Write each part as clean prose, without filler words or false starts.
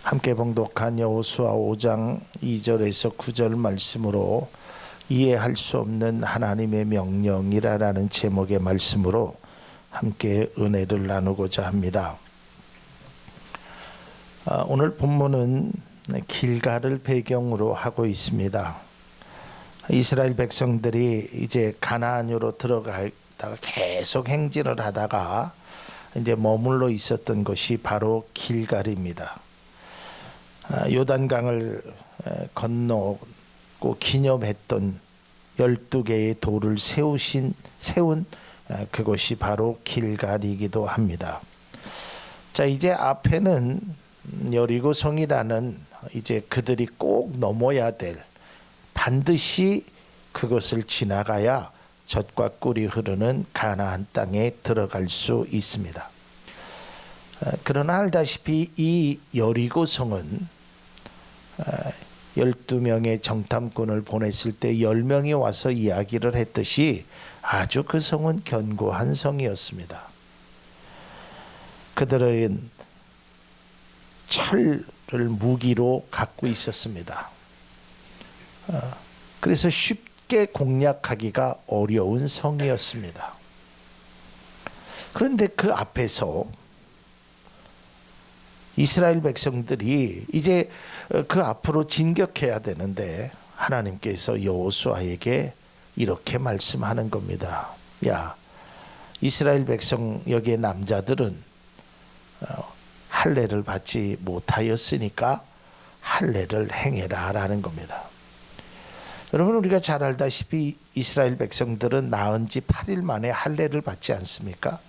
함께 봉독한 여호수아 5장 2절에서 9절 말씀으로 이해할 수 없는 하나님의 명령이라는 제목의 말씀으로 함께 은혜를 나누고자 합니다. 오늘 본문은 길갈을 배경으로 하고 있습니다. 이스라엘 백성들이 이제 가나안으로 들어가다가 계속 행진을 하다가 이제 머물러 있었던 것이 바로 길갈입니다. 요단강을 건너고 기념했던 12개의 돌을 세운 그것이 바로 길갈이기도 합니다. 자, 이제 앞에는 여리고성이라는 이제 그들이 꼭 넘어야 될, 반드시 그것을 지나가야 젖과 꿀이 흐르는 가나안 땅에 들어갈 수 있습니다. 그러나 알다시피 이 여리고성은 12명의 정탐꾼을 보냈을 때 10명이 와서 이야기를 했듯이 아주 그 성은 견고한 성이었습니다. 그들은 철을 무기로 갖고 있었습니다. 그래서 쉽게 공략하기가 어려운 성이었습니다. 그런데 그 앞에서 이스라엘 백성들이 이제 그 앞으로 진격해야 되는데 하나님께서 여호수아에게 이렇게 말씀하는 겁니다. 야, 이스라엘 백성 여기에 남자들은 할례를 받지 못하였으니까 할례를 행해라 라는 겁니다. 여러분, 우리가 잘 알다시피 이스라엘 백성들은 낳은 지 8일 만에 할례를 받지 않습니까?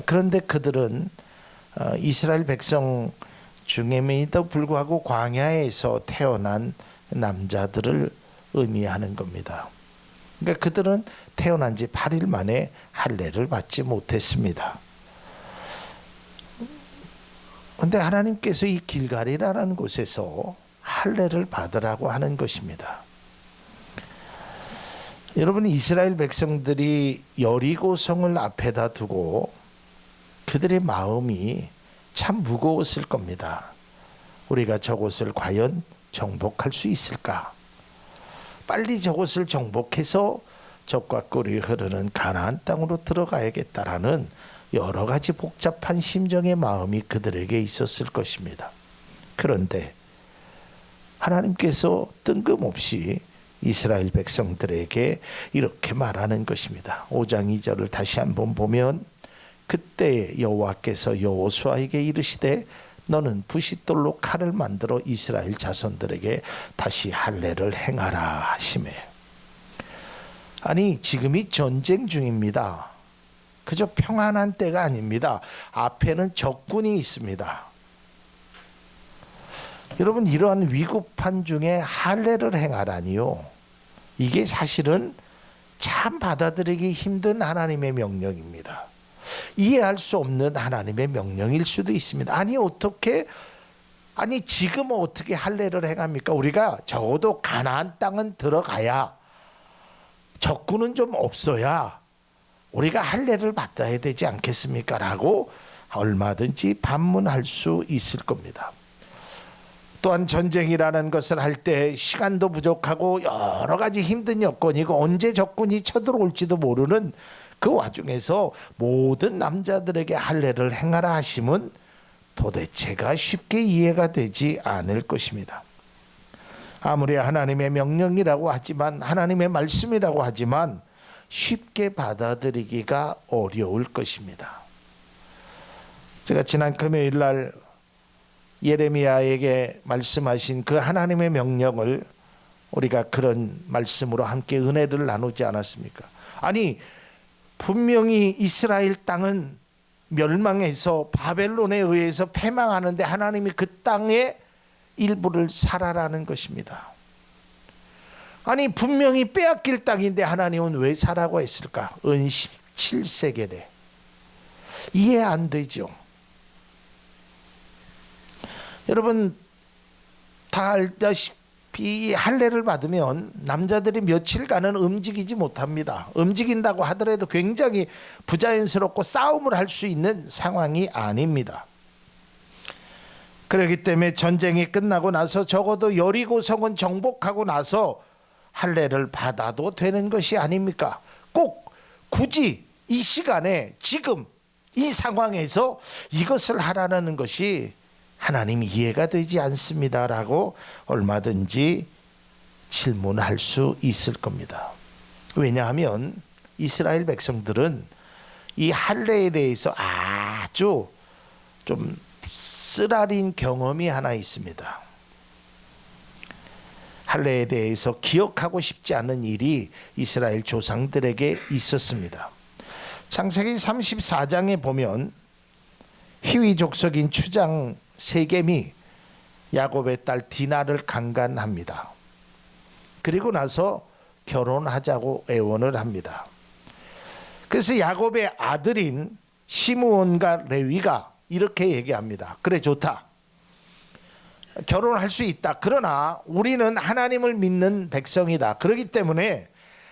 그런데 그들은 이스라엘 백성 중에도 불구하고 광야에서 태어난 남자들을 의미하는 겁니다. 그러니까 그들은 태어난 지 8일 만에 할례를 받지 못했습니다. 그런데 하나님께서 이 길갈이라는 곳에서 할례를 받으라고 하는 것입니다. 여러분, 이스라엘 백성들이 여리고성을 앞에다 두고 그들의 마음이 참 무거웠을 겁니다. 우리가 저곳을 과연 정복할 수 있을까? 빨리 저곳을 정복해서 젖과 꿀이 흐르는 가나안 땅으로 들어가야겠다라는 여러 가지 복잡한 심정의 마음이 그들에게 있었을 것입니다. 그런데 하나님께서 뜬금없이 이스라엘 백성들에게 이렇게 말하는 것입니다. 5장 2절을 다시 한번 보면 그때 여호와께서 여호수아에게 이르시되 너는 부싯돌로 칼을 만들어 이스라엘 자손들에게 다시 할례를 행하라 하시매. 아니, 지금이 전쟁 중입니다. 그저 평안한 때가 아닙니다. 앞에는 적군이 있습니다. 여러분, 이러한 위급한 중에 할례를 행하라니요, 이게 사실은 참 받아들이기 힘든 하나님의 명령입니다. 이해할 수 없는 하나님의 명령일 수도 있습니다. 아니 지금 어떻게 할례를 행합니까? 우리가 적어도 가나안 땅은 들어가야, 적군은 좀 없어야 우리가 할례를 받아야 되지 않겠습니까? 라고 얼마든지 반문할 수 있을 겁니다. 또한 전쟁이라는 것을 할 때 시간도 부족하고 여러 가지 힘든 여건이고 언제 적군이 쳐들어올지도 모르는 그 와중에서 모든 남자들에게 할례를 행하라 하심은 도대체가 쉽게 이해가 되지 않을 것입니다. 아무리 하나님의 명령이라고 하지만, 하나님의 말씀이라고 하지만 쉽게 받아들이기가 어려울 것입니다. 제가 지난 금요일 날 예레미야에게 말씀하신 그 하나님의 명령을 우리가 그런 말씀으로 함께 은혜를 나누지 않았습니까? 아니, 분명히 이스라엘 땅은 멸망해서 바벨론에 의해서 패망하는데 하나님이 그 땅의 일부를 살아라는 것입니다. 아니, 분명히 빼앗길 땅인데 하나님은 왜 사라고 했을까? 은 17세계래. 이해 안 되죠. 여러분, 다 알다시피 할례를 받으면 남자들이 며칠간은 움직이지 못합니다. 움직인다고 하더라도 굉장히 부자연스럽고 싸움을 할 수 있는 상황이 아닙니다. 그렇기 때문에 전쟁이 끝나고 나서 적어도 여리고성은 정복하고 나서 할례를 받아도 되는 것이 아닙니까? 꼭 굳이 이 시간에 지금 이 상황에서 이것을 하라는 것이 하나님 이해가 되지 않습니다라고 얼마든지 질문할 수 있을 겁니다. 왜냐하면 이스라엘 백성들은 이 할례에 대해서 아주 좀 쓰라린 경험이 하나 있습니다. 할례에 대해서 기억하고 싶지 않은 일이 이스라엘 조상들에게 있었습니다. 창세기 34장에 보면 히위 족속인 추장 세겜이 야곱의 딸 디나를 강간합니다. 그리고 나서 결혼하자고 애원을 합니다. 그래서 야곱의 아들인 시므온과 레위가 이렇게 얘기합니다. 그래, 좋다. 결혼할 수 있다. 그러나 우리는 하나님을 믿는 백성이다. 그렇기 때문에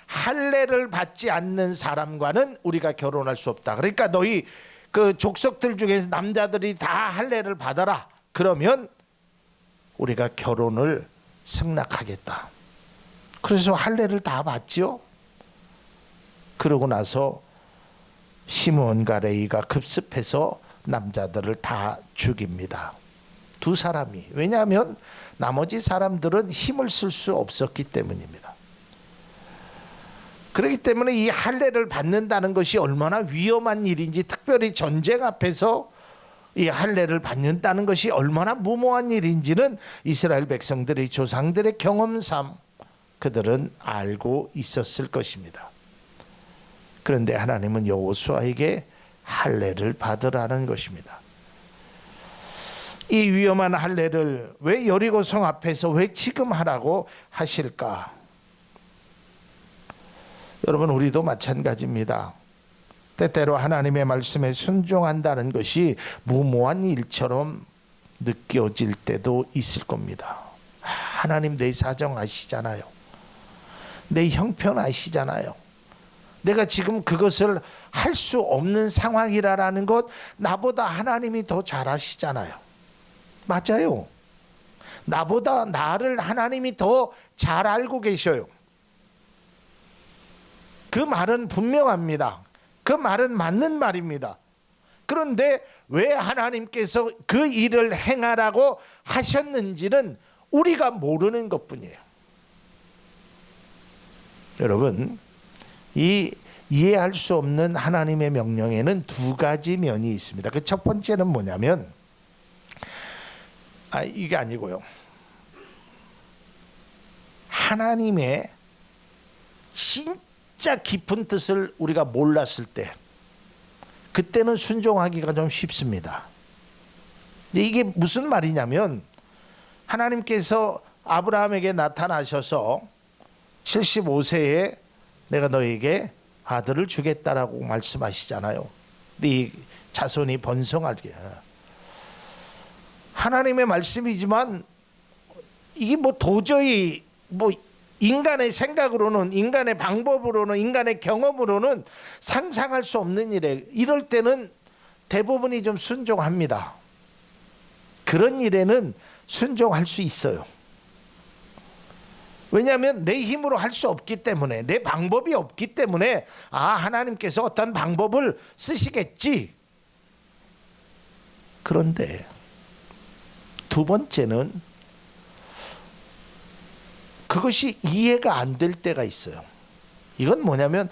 할례를 받지 않는 사람과는 우리가 결혼할 수 없다. 그러니까 너희 그 족속들 중에서 남자들이 다 할례를 받아라. 그러면 우리가 결혼을 승낙하겠다. 그래서 할례를 다 받지요. 그러고 나서 시므온과 레위가 급습해서 남자들을 다 죽입니다. 두 사람이. 왜냐하면 나머지 사람들은 힘을 쓸 수 없었기 때문입니다. 그렇기 때문에 이 할례를 받는다는 것이 얼마나 위험한 일인지, 특별히 전쟁 앞에서 이 할례를 받는다는 것이 얼마나 무모한 일인지는 이스라엘 백성들의 조상들의 경험상 그들은 알고 있었을 것입니다. 그런데 하나님은 여호수아에게 할례를 받으라는 것입니다. 이 위험한 할례를 왜 여리고성 앞에서 왜 지금 하라고 하실까? 여러분, 우리도 마찬가지입니다. 때때로 하나님의 말씀에 순종한다는 것이 무모한 일처럼 느껴질 때도 있을 겁니다. 하나님 내 사정 아시잖아요. 내 형편 아시잖아요. 내가 지금 그것을 할 수 없는 상황이라는 것 나보다 하나님이 더 잘 아시잖아요. 맞아요. 나보다 나를 하나님이 더 잘 알고 계셔요. 그 말은 분명합니다. 그 말은 맞는 말입니다. 그런데 왜 하나님께서 그 일을 행하라고 하셨는지는 우리가 모르는 것뿐이에요. 여러분, 이 이해할 수 없는 하나님의 명령에는 두 가지 면이 있습니다. 그 첫 번째는 뭐냐면, 이게 아니고요. 하나님의 진짜 깊은 뜻을 우리가 몰랐을 때, 그때는 순종하기가 좀 쉽습니다. 근데 이게 무슨 말이냐면, 하나님께서 아브라함에게 나타나셔서 75세에 내가 너에게 아들을 주겠다라고 말씀하시잖아요. 네 자손이 번성하게. 하나님의 말씀이지만 이게 뭐 도저히 뭐 인간의 생각으로는, 인간의 방법으로는, 인간의 경험으로는 상상할 수 없는 일에, 이럴 때는 대부분이 좀 순종합니다. 그런 일에는 순종할 수 있어요. 왜냐하면 내 힘으로 할 수 없기 때문에, 내 방법이 없기 때문에 하나님께서 어떤 방법을 쓰시겠지. 그런데 두 번째는 그것이 이해가 안 될 때가 있어요. 이건 뭐냐면,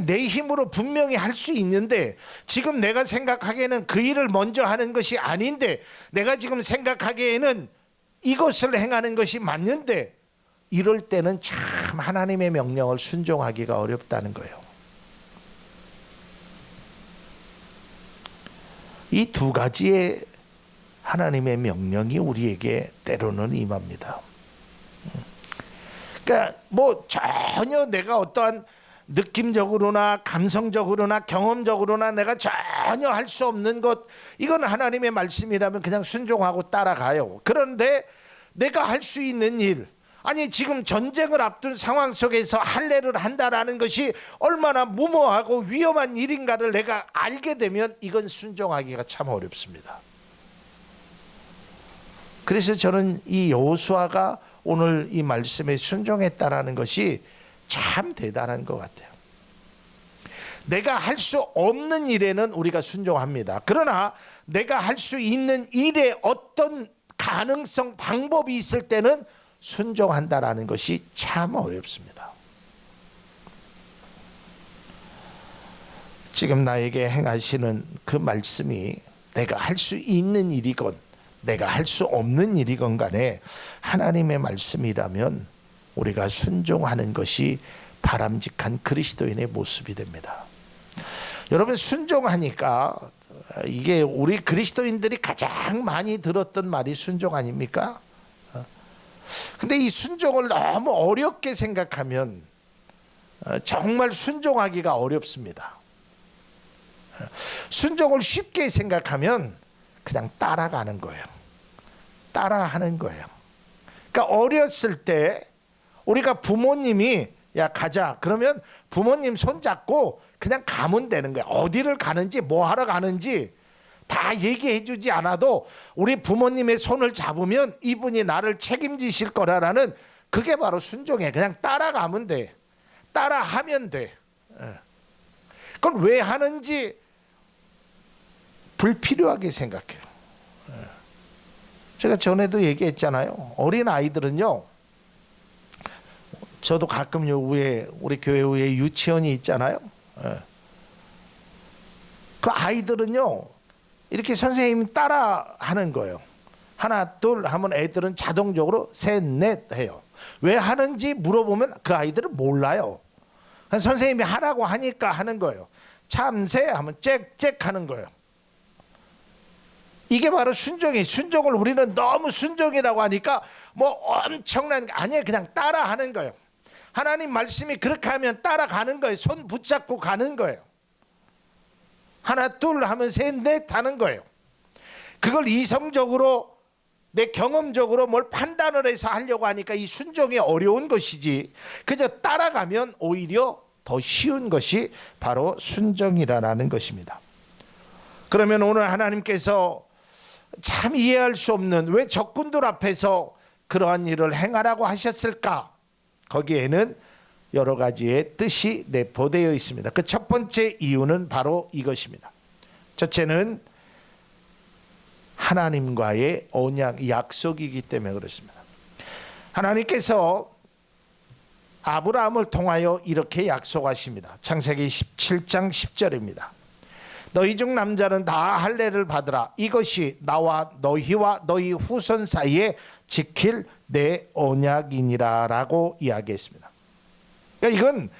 내 힘으로 분명히 할 수 있는데 지금 내가 생각하기에는 그 일을 먼저 하는 것이 아닌데, 내가 지금 생각하기에는 이것을 행하는 것이 맞는데, 이럴 때는 참 하나님의 명령을 순종하기가 어렵다는 거예요. 이 두 가지의 하나님의 명령이 우리에게 때로는 임합니다. 그러니까 뭐 전혀 내가 어떠한 느낌적으로나 감성적으로나 경험적으로나 내가 전혀 할 수 없는 것, 이건 하나님의 말씀이라면 그냥 순종하고 따라가요. 그런데 내가 할 수 있는 일, 지금 전쟁을 앞둔 상황 속에서 할례를 한다라는 것이 얼마나 무모하고 위험한 일인가를 내가 알게 되면 이건 순종하기가 참 어렵습니다. 그래서 저는 이 여호수아가 오늘 이 말씀에 순종했다라는 것이 참 대단한 것 같아요. 내가 할 수 없는 일에는 우리가 순종합니다. 그러나 내가 할 수 있는 일에 어떤 가능성, 방법이 있을 때는 순종한다라는 것이 참 어렵습니다. 지금 나에게 행하시는 그 말씀이 내가 할 수 있는 일이건 내가 할 수 없는 일이건 간에 하나님의 말씀이라면 우리가 순종하는 것이 바람직한 그리스도인의 모습이 됩니다. 여러분, 순종하니까 이게 우리 그리스도인들이 가장 많이 들었던 말이 순종 아닙니까? 근데 이 순종을 너무 어렵게 생각하면 정말 순종하기가 어렵습니다. 순종을 쉽게 생각하면 그냥 따라가는 거예요. 따라하는 거예요. 그러니까 어렸을 때 우리가 부모님이 야 가자 그러면 부모님 손잡고 그냥 가면 되는 거예요. 어디를 가는지 뭐 하러 가는지 다 얘기해 주지 않아도 우리 부모님의 손을 잡으면 이분이 나를 책임지실 거라는 그게 바로 순종이에요. 그냥 따라가면 돼. 따라하면 돼. 그걸 왜 하는지 불필요하게 생각해요. 제가 전에도 얘기했잖아요. 어린 아이들은요, 저도 가끔 요 위에 우리 교회 위에 유치원이 있잖아요. 그 아이들은요 이렇게 선생님이 따라 하는 거예요. 하나 둘 하면 애들은 자동적으로 셋 넷 해요. 왜 하는지 물어보면 그 아이들은 몰라요. 선생님이 하라고 하니까 하는 거예요. 참새 하면 짹짹 하는 거예요. 이게 바로 순종이에요. 순종을 우리는 너무 순종이라고 하니까 뭐 엄청난 게 아니에요. 그냥 따라 하는 거예요. 하나님 말씀이 그렇게 하면 따라가는 거예요. 손 붙잡고 가는 거예요. 하나 둘 하면 셋 넷 하는 거예요. 그걸 이성적으로 내 경험적으로 뭘 판단을 해서 하려고 하니까 이 순종이 어려운 것이지, 그저 따라가면 오히려 더 쉬운 것이 바로 순종이라는 것입니다. 그러면 오늘 하나님께서 참 이해할 수 없는 왜 적군들 앞에서 그러한 일을 행하라고 하셨을까? 거기에는 여러 가지의 뜻이 내포되어 있습니다. 그 첫 번째 이유는 바로 이것입니다. 첫째는 하나님과의 언약, 약속이기 때문에 그렇습니다. 하나님께서 아브라함을 통하여 이렇게 약속하십니다. 창세기 17장 10절입니다. 너희 중 남자는 다 할례를 받으라. 이것이 나와 너희와 너희 후손 사이에 지킬 내 언약이니라 라고 이야기했습니다. 그러니까 이건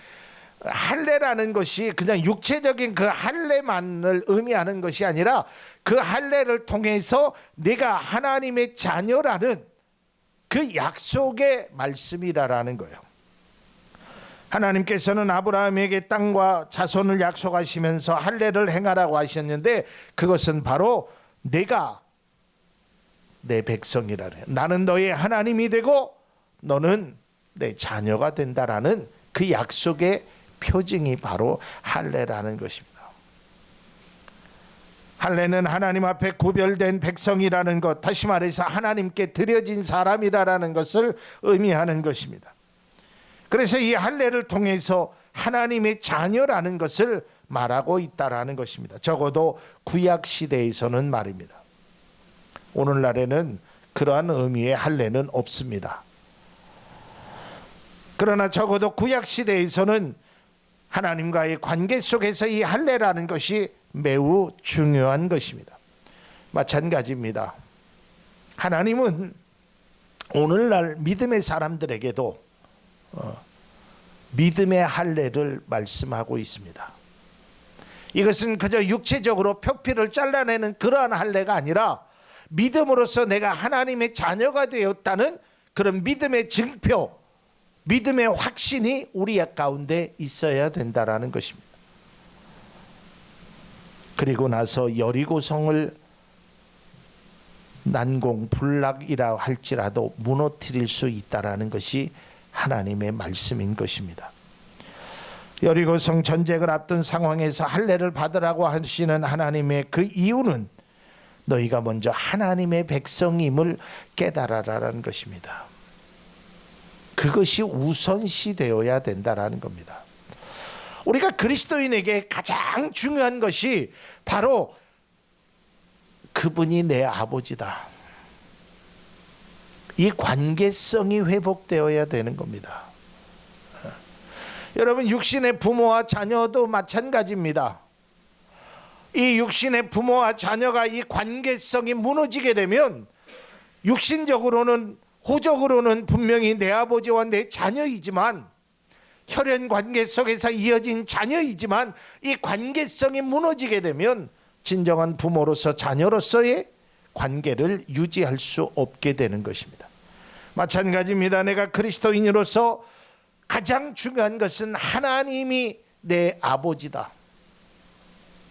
할례라는 것이 그냥 육체적인 그 할례만을 의미하는 것이 아니라 그 할례를 통해서 내가 하나님의 자녀라는 그 약속의 말씀이라는 거예요. 하나님께서는 아브라함에게 땅과 자손을 약속하시면서 할례를 행하라고 하셨는데 그것은 바로 내가 내 백성이라는, 나는 너의 하나님이 되고 너는 내 자녀가 된다라는 그 약속의 표징이 바로 할례라는 것입니다. 할례는 하나님 앞에 구별된 백성이라는 것, 다시 말해서 하나님께 드려진 사람이라는 것을 의미하는 것입니다. 그래서 이 할례를 통해서 하나님의 자녀라는 것을 말하고 있다라는 것입니다. 적어도 구약 시대에서는 말입니다. 오늘날에는 그러한 의미의 할례는 없습니다. 그러나 적어도 구약 시대에서는 하나님과의 관계 속에서 이 할례라는 것이 매우 중요한 것입니다. 마찬가지입니다. 하나님은 오늘날 믿음의 사람들에게도 믿음의 할례를 말씀하고 있습니다. 이것은 그저 육체적으로 표피를 잘라내는 그러한 할례가 아니라 믿음으로써 내가 하나님의 자녀가 되었다는 그런 믿음의 증표, 믿음의 확신이 우리 가운데 있어야 된다라는 것입니다. 그리고 나서 여리고성을 난공불락이라 할지라도 무너뜨릴 수 있다라는 것이 하나님의 말씀인 것입니다. 여리고성 전쟁을 앞둔 상황에서 할례를 받으라고 하시는 하나님의 그 이유는 너희가 먼저 하나님의 백성임을 깨달아라라는 것입니다. 그것이 우선시 되어야 된다라는 겁니다. 우리가 그리스도인에게 가장 중요한 것이 바로 그분이 내 아버지다. 이 관계성이 회복되어야 되는 겁니다. 여러분, 육신의 부모와 자녀도 마찬가지입니다. 이 육신의 부모와 자녀가 이 관계성이 무너지게 되면 육신적으로는 호적으로는 분명히 내 아버지와 내 자녀이지만, 혈연 관계 속에서 이어진 자녀이지만, 이 관계성이 무너지게 되면 진정한 부모로서 자녀로서의 관계를 유지할 수 없게 되는 것입니다. 마찬가지입니다. 내가 그리스도인으로서 가장 중요한 것은 하나님이 내 아버지다,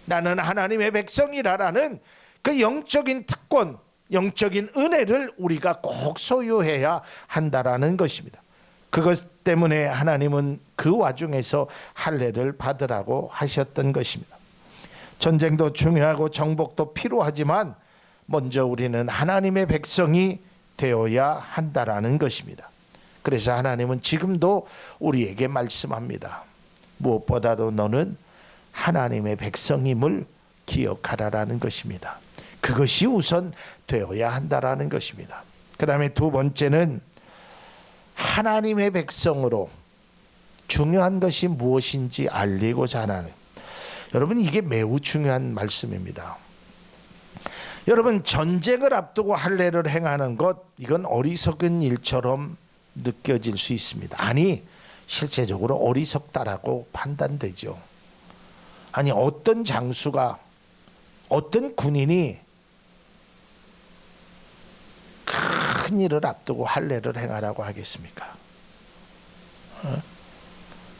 나는 하나님의 백성이라는 그 영적인 특권, 영적인 은혜를 우리가 꼭 소유해야 한다라는 것입니다. 그것 때문에 하나님은 그 와중에서 할례를 받으라고 하셨던 것입니다. 전쟁도 중요하고 정복도 필요하지만 먼저 우리는 하나님의 백성이 되어야 한다라는 것입니다. 그래서 하나님은 지금도 우리에게 말씀합니다. 무엇보다도 너는 하나님의 백성임을 기억하라라는 것입니다. 그것이 우선 되어야 한다라는 것입니다. 그 다음에 두 번째는 하나님의 백성으로 중요한 것이 무엇인지 알리고자 하는, 여러분, 이게 매우 중요한 말씀입니다. 여러분, 전쟁을 앞두고 할례를 행하는 것, 이건 어리석은 일처럼 느껴질 수 있습니다. 아니, 실제적으로 어리석다라고 판단되죠. 아니, 어떤 장수가, 어떤 군인이 큰 일을 앞두고 할례를 행하라고 하겠습니까?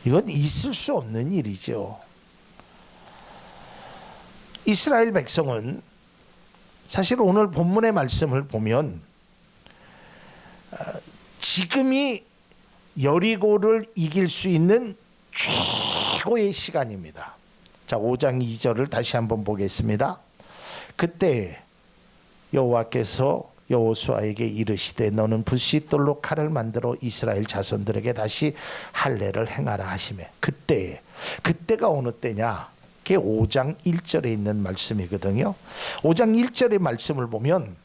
이건 있을 수 없는 일이죠. 이스라엘 백성은 사실 오늘 본문의 말씀을 보면 지금이 여리고를 이길 수 있는 최고의 시간입니다. 자, 5장 2절을 다시 한번 보겠습니다. 그때 여호와께서 여호수아에게 이르시되 너는 붓싯돌로 칼을 만들어 이스라엘 자손들에게 다시 할례를 행하라 하시매. 그때가 어느 때냐? 그게 5장 1절에 있는 말씀이거든요. 5장 1절의 말씀을 보면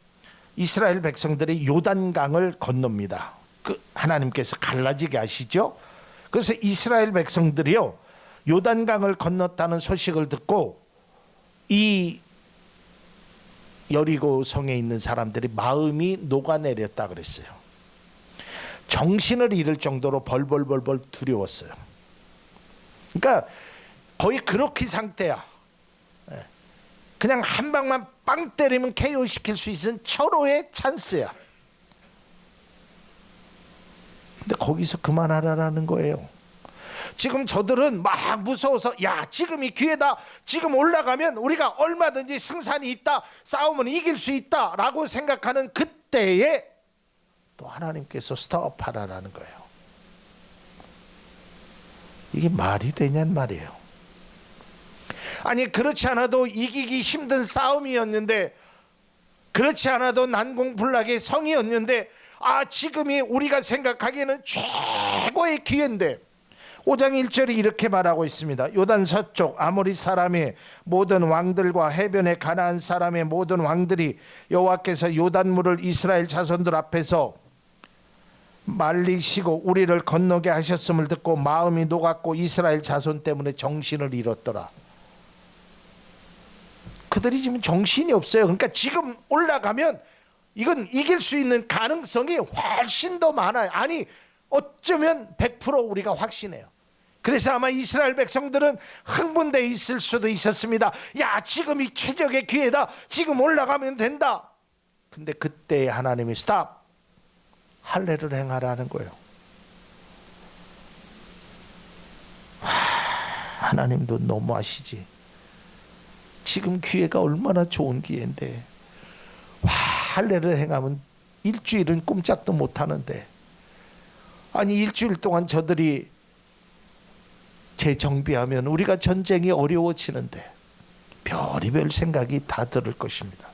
이스라엘 백성들이 요단강을 건넙니다. 그 하나님께서 갈라지게 하시죠. 그래서 이스라엘 백성들이요, 요단강을 건넜다는 소식을 듣고 이 여리고 성에 있는 사람들이 마음이 녹아내렸다 그랬어요. 정신을 잃을 정도로 벌벌벌 두려웠어요. 그러니까 거의 그렇게 상태야. 그냥 한 방만 빵 때리면 KO 시킬 수 있는 철호의 찬스야. 근데 거기서 그만하라는 거예요. 지금 저들은 막 무서워서, 야, 지금이 기회다, 지금 올라가면 우리가 얼마든지 승산이 있다, 싸우면 이길 수 있다 라고 생각하는 그때에 또 하나님께서 스톱하라는 거예요. 이게 말이 되냔 말이에요. 아니, 그렇지 않아도 이기기 힘든 싸움이었는데, 그렇지 않아도 난공불락의 성이었는데, 지금이 우리가 생각하기에는 최고의 기회인데, 5장 1절이 이렇게 말하고 있습니다. 요단 서쪽 아모리 사람의 모든 왕들과 해변의 가나안 사람의 모든 왕들이 여호와께서 요단물을 이스라엘 자손들 앞에서 말리시고 우리를 건너게 하셨음을 듣고 마음이 녹았고 이스라엘 자손 때문에 정신을 잃었더라. 그들이 지금 정신이 없어요. 그러니까 지금 올라가면 이건 이길 수 있는 가능성이 훨씬 더 많아요. 아니, 어쩌면 100% 우리가 확신해요. 그래서 아마 이스라엘 백성들은 흥분돼 있을 수도 있었습니다. 야, 지금이 최적의 기회다, 지금 올라가면 된다. 근데 그때 하나님이 스탑, 할례를 행하라는 거예요. 하나님도 너무하시지. 지금 기회가 얼마나 좋은 기회인데, 할례를 행하면 일주일은 꼼짝도 못하는데, 아니, 일주일 동안 저들이 재정비하면 우리가 전쟁이 어려워지는데 별의별 생각이 다 들을 것입니다.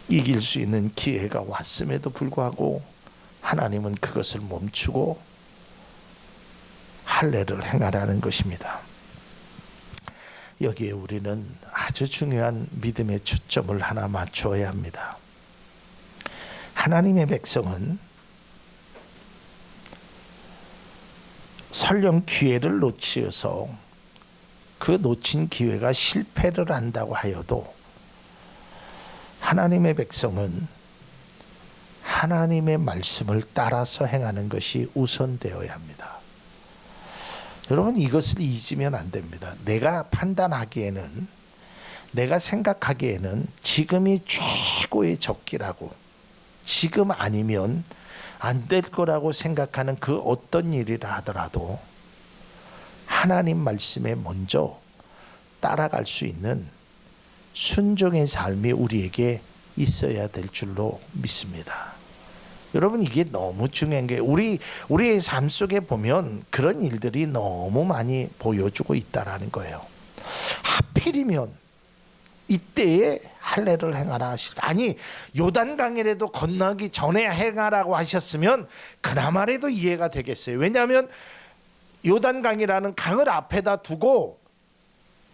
이길 수 있는 기회가 왔음에도 불구하고 하나님은 그것을 멈추고 할례를 행하라는 것입니다. 여기에 우리는 아주 중요한 믿음의 초점을 하나 맞추어야 합니다. 하나님의 백성은 설령 기회를 놓치어서 그 놓친 기회가 실패를 한다고 하여도 하나님의 백성은 하나님의 말씀을 따라서 행하는 것이 우선되어야 합니다. 여러분, 이것을 잊으면 안 됩니다. 내가 판단하기에는, 내가 생각하기에는 지금이 최고의 적기라고, 지금 아니면 안 될 거라고 생각하는 그 어떤 일이라 하더라도 하나님 말씀에 먼저 따라갈 수 있는 순종의 삶이 우리에게 있어야 될 줄로 믿습니다. 여러분, 이게 너무 중요한 게 우리의 삶 속에 보면 그런 일들이 너무 많이 보여주고 있다라는 거예요. 하필이면 이때에 할례를 행하라 하시라. 아니, 요단강이라도 건너기 전에 행하라고 하셨으면 그나마라도 이해가 되겠어요. 왜냐하면 요단강이라는 강을 앞에다 두고,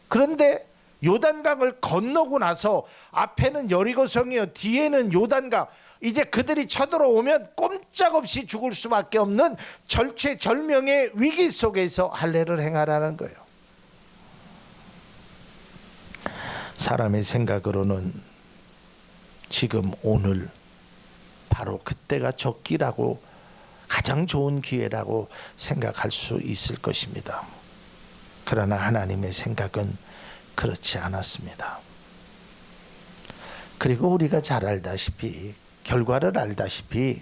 그런데 요단강을 건너고 나서 앞에는 여리고성이요, 뒤에는 요단강, 이제 그들이 쳐들어오면 꼼짝없이 죽을 수밖에 없는 절체절명의 위기 속에서 할례를 행하라는 거예요. 사람의 생각으로는 지금 오늘 바로 그때가 적기라고, 가장 좋은 기회라고 생각할 수 있을 것입니다. 그러나 하나님의 생각은 그렇지 않았습니다. 그리고 우리가 잘 알다시피, 결과를 알다시피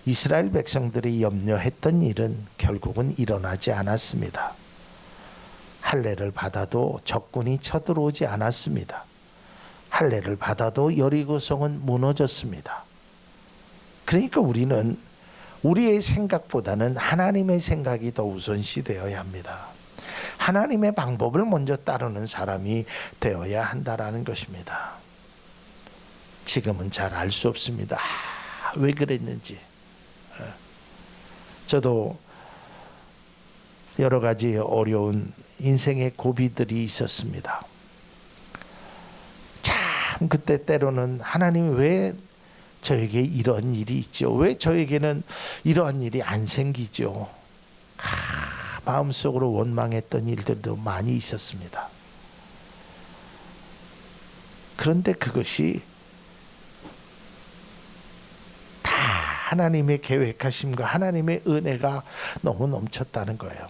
이스라엘 백성들이 염려했던 일은 결국은 일어나지 않았습니다. 할례를 받아도 적군이 쳐들어오지 않았습니다. 할례를 받아도 여리고성은 무너졌습니다. 그러니까 우리는 우리의 생각보다는 하나님의 생각이 더 우선시 되어야 합니다. 하나님의 방법을 먼저 따르는 사람이 되어야 한다라는 것입니다. 지금은 잘 알 수 없습니다. 왜 그랬는지. 저도 여러 가지 어려운 인생의 고비들이 있었습니다. 참 그때 때로는 하나님이 왜 저에게 이런 일이 있죠? 왜 저에게는 이러한 일이 안 생기죠? 마음속으로 원망했던 일들도 많이 있었습니다. 그런데 그것이 다 하나님의 계획하심과 하나님의 은혜가 너무 넘쳤다는 거예요.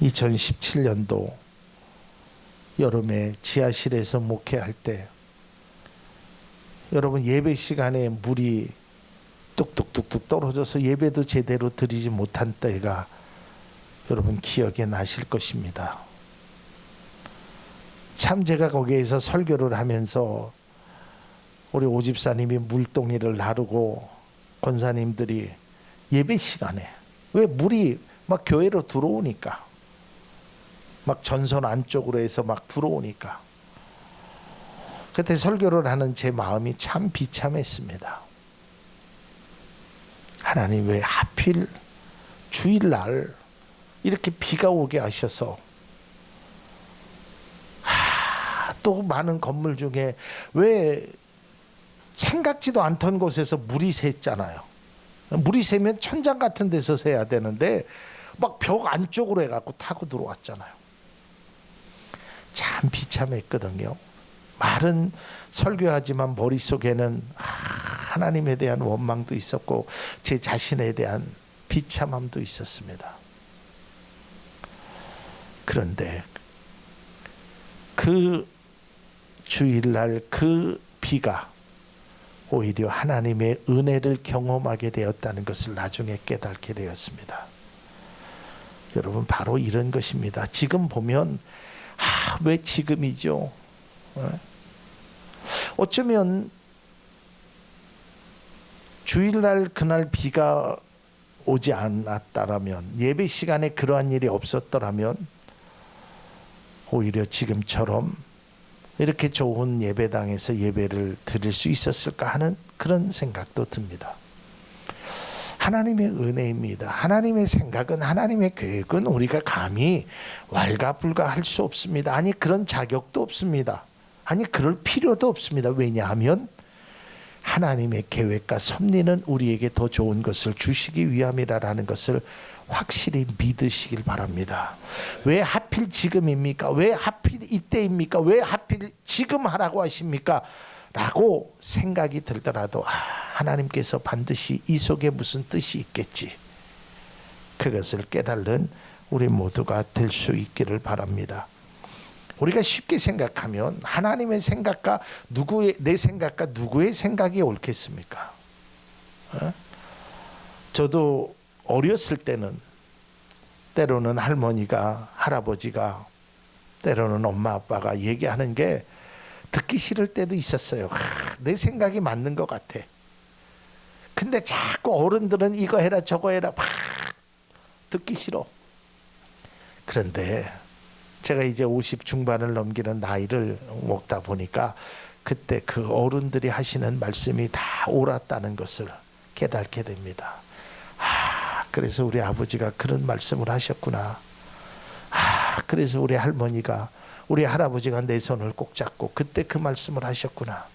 2017년도 여름에 지하실에서 목회할 때 여러분, 예배 시간에 물이 뚝뚝뚝뚝 떨어져서 예배도 제대로 드리지 못한 때가 여러분 기억에 나실 것입니다. 참 제가 거기에서 설교를 하면서 우리 오집사님이 물동이를 나르고 권사님들이 예배 시간에, 왜 물이 막 교회로 들어오니까, 막 전선 안쪽으로 해서 막 들어오니까, 그때 설교를 하는 제 마음이 참 비참했습니다. 하나님 왜 하필 주일날 이렇게 비가 오게 하셔서, 또 많은 건물 중에 왜 생각지도 않던 곳에서 물이 샜잖아요. 물이 새면 천장 같은 데서 새야 되는데 막 벽 안쪽으로 해갖고 타고 들어왔잖아요. 참 비참했거든요. 말은 설교하지만 머릿속에는 하나님에 대한 원망도 있었고 제 자신에 대한 비참함도 있었습니다. 그런데 그 주일날 그 비가 오히려 하나님의 은혜를 경험하게 되었다는 것을 나중에 깨닫게 되었습니다. 여러분, 바로 이런 것입니다. 지금 보면 왜 지금이죠? 어쩌면 주일날 그날 비가 오지 않았다라면, 예배 시간에 그러한 일이 없었더라면 오히려 지금처럼 이렇게 좋은 예배당에서 예배를 드릴 수 있었을까 하는 그런 생각도 듭니다. 하나님의 은혜입니다. 하나님의 생각은, 하나님의 계획은 우리가 감히 왈가불가할 수 없습니다. 아니 그런 자격도 없습니다. 아니 그럴 필요도 없습니다. 왜냐하면 하나님의 계획과 섭리는 우리에게 더 좋은 것을 주시기 위함이라는 것을 확실히 믿으시길 바랍니다. 왜 하필 지금입니까? 왜 하필 이때입니까? 왜 하필 지금 하라고 하십니까? 라고 생각이 들더라도 하나님께서 반드시 이 속에 무슨 뜻이 있겠지. 그것을 깨달는 우리 모두가 될 수 있기를 바랍니다. 우리가 쉽게 생각하면 하나님의 생각과 내 생각과 누구의 생각이 옳겠습니까? 저도 어렸을 때는 때로는 할머니가, 할아버지가, 때로는 엄마 아빠가 얘기하는 게 듣기 싫을 때도 있었어요. 내 생각이 맞는 것 같아. 근데 자꾸 어른들은 이거 해라 저거 해라 막 듣기 싫어. 그런데 제가 이제 50 중반을 넘기는 나이를 먹다 보니까 그때 그 어른들이 하시는 말씀이 다 옳았다는 것을 깨닫게 됩니다. 그래서 우리 아버지가 그런 말씀을 하셨구나. 그래서 우리 할머니가, 우리 할아버지가 내 손을 꼭 잡고 그때 그 말씀을 하셨구나.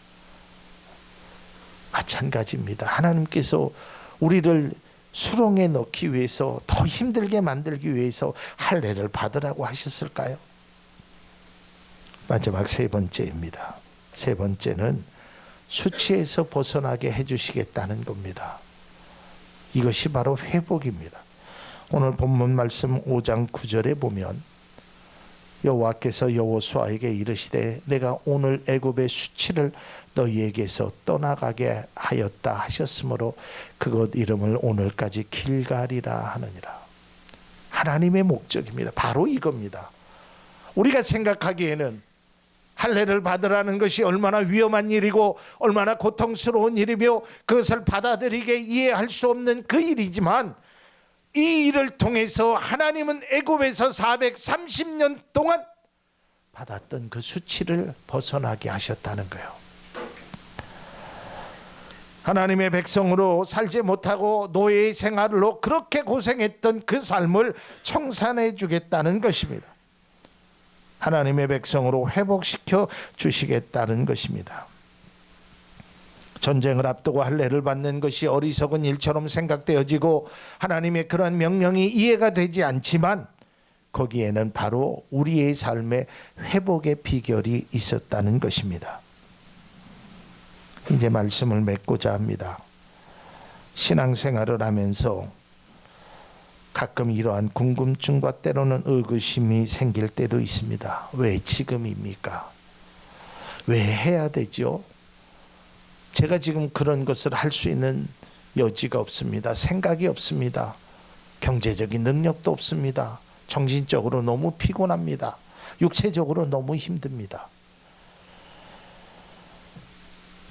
마찬가지입니다. 하나님께서 우리를 수렁에 넣기 위해서, 더 힘들게 만들기 위해서 할례를 받으라고 하셨을까요? 마지막 세 번째입니다. 세 번째는 수치에서 벗어나게 해주시겠다는 겁니다. 이것이 바로 회복입니다. 오늘 본문 말씀 5장 9절에 보면 여호와께서 여호수아에게 이르시되 내가 오늘 애굽의 수치를 너희에게서 떠나가게 하였다 하셨으므로 그곳 이름을 오늘까지 길갈이라 하느니라. 하나님의 목적입니다. 바로 이겁니다. 우리가 생각하기에는 할례를 받으라는 것이 얼마나 위험한 일이고 얼마나 고통스러운 일이며 그것을 받아들이게 이해할 수 없는 그 일이지만, 이 일을 통해서 하나님은 애굽에서 430년 동안 받았던 그 수치를 벗어나게 하셨다는 거예요. 하나님의 백성으로 살지 못하고 노예의 생활로 그렇게 고생했던 그 삶을 청산해 주겠다는 것입니다. 하나님의 백성으로 회복시켜 주시겠다는 것입니다. 전쟁을 앞두고 할례를 받는 것이 어리석은 일처럼 생각되어지고 하나님의 그러한 명령이 이해가 되지 않지만 거기에는 바로 우리의 삶의 회복의 비결이 있었다는 것입니다. 이제 말씀을 맺고자 합니다. 신앙생활을 하면서 가끔 이러한 궁금증과 때로는 의구심이 생길 때도 있습니다. 왜 지금입니까? 왜 해야 되죠? 제가 지금 그런 것을 할 수 있는 여지가 없습니다. 생각이 없습니다. 경제적인 능력도 없습니다. 정신적으로 너무 피곤합니다. 육체적으로 너무 힘듭니다.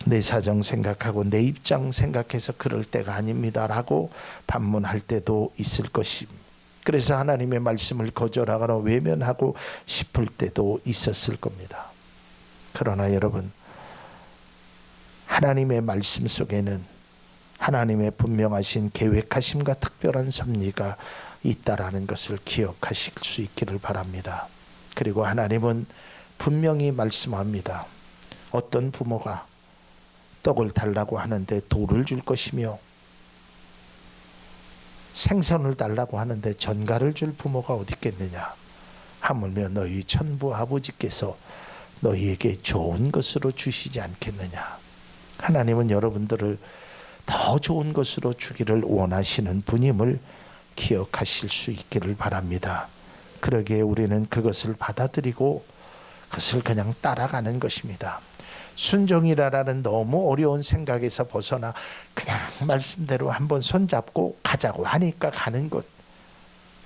내 사정 생각하고 내 입장 생각해서 그럴 때가 아닙니다 라고 반문할 때도 있을 것입니다. 그래서 하나님의 말씀을 거절하거나 외면하고 싶을 때도 있었을 겁니다. 그러나 여러분, 하나님의 말씀 속에는 하나님의 분명하신 계획하심과 특별한 섭리가 있다라는 것을 기억하실 수 있기를 바랍니다. 그리고 하나님은 분명히 말씀합니다. 어떤 부모가 떡을 달라고 하는데 돌을 줄 것이며 생선을 달라고 하는데 전갈을 줄 부모가 어디 있겠느냐. 하물며 너희 천부 아버지께서 너희에게 좋은 것으로 주시지 않겠느냐. 하나님은 여러분들을 더 좋은 것으로 주기를 원하시는 분임을 기억하실 수 있기를 바랍니다. 그러기에 우리는 그것을 받아들이고 그것을 그냥 따라가는 것입니다. 순종이라는 너무 어려운 생각에서 벗어나 그냥 말씀대로 한번 손잡고 가자고 하니까 가는 것,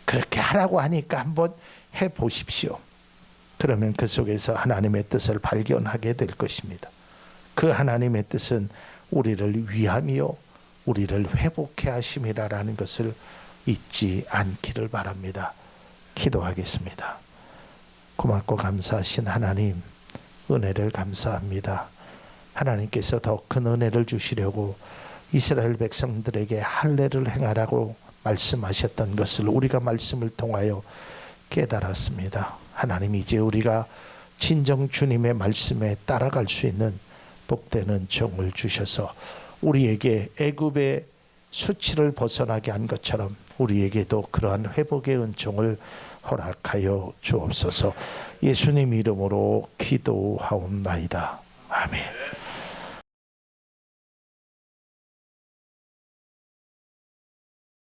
그렇게 하라고 하니까 한번 해보십시오. 그러면 그 속에서 하나님의 뜻을 발견하게 될 것입니다. 그 하나님의 뜻은 우리를 위함이요 우리를 회복해 하심이라는 것을 잊지 않기를 바랍니다. 기도하겠습니다. 고맙고 감사하신 하나님, 은혜를 감사합니다. 하나님께서 더 큰 은혜를 주시려고 이스라엘 백성들에게 할례를 행하라고 말씀하셨던 것을 우리가 말씀을 통하여 깨달았습니다. 하나님, 이제 우리가 진정 주님의 말씀에 따라갈 수 있는 복되는 종을 주셔서 우리에게 애굽의 수치를 벗어나게 한 것처럼 우리에게도 그러한 회복의 은총을 허락하여 주옵소서. 예수님 이름으로 기도하옵나이다. 아멘.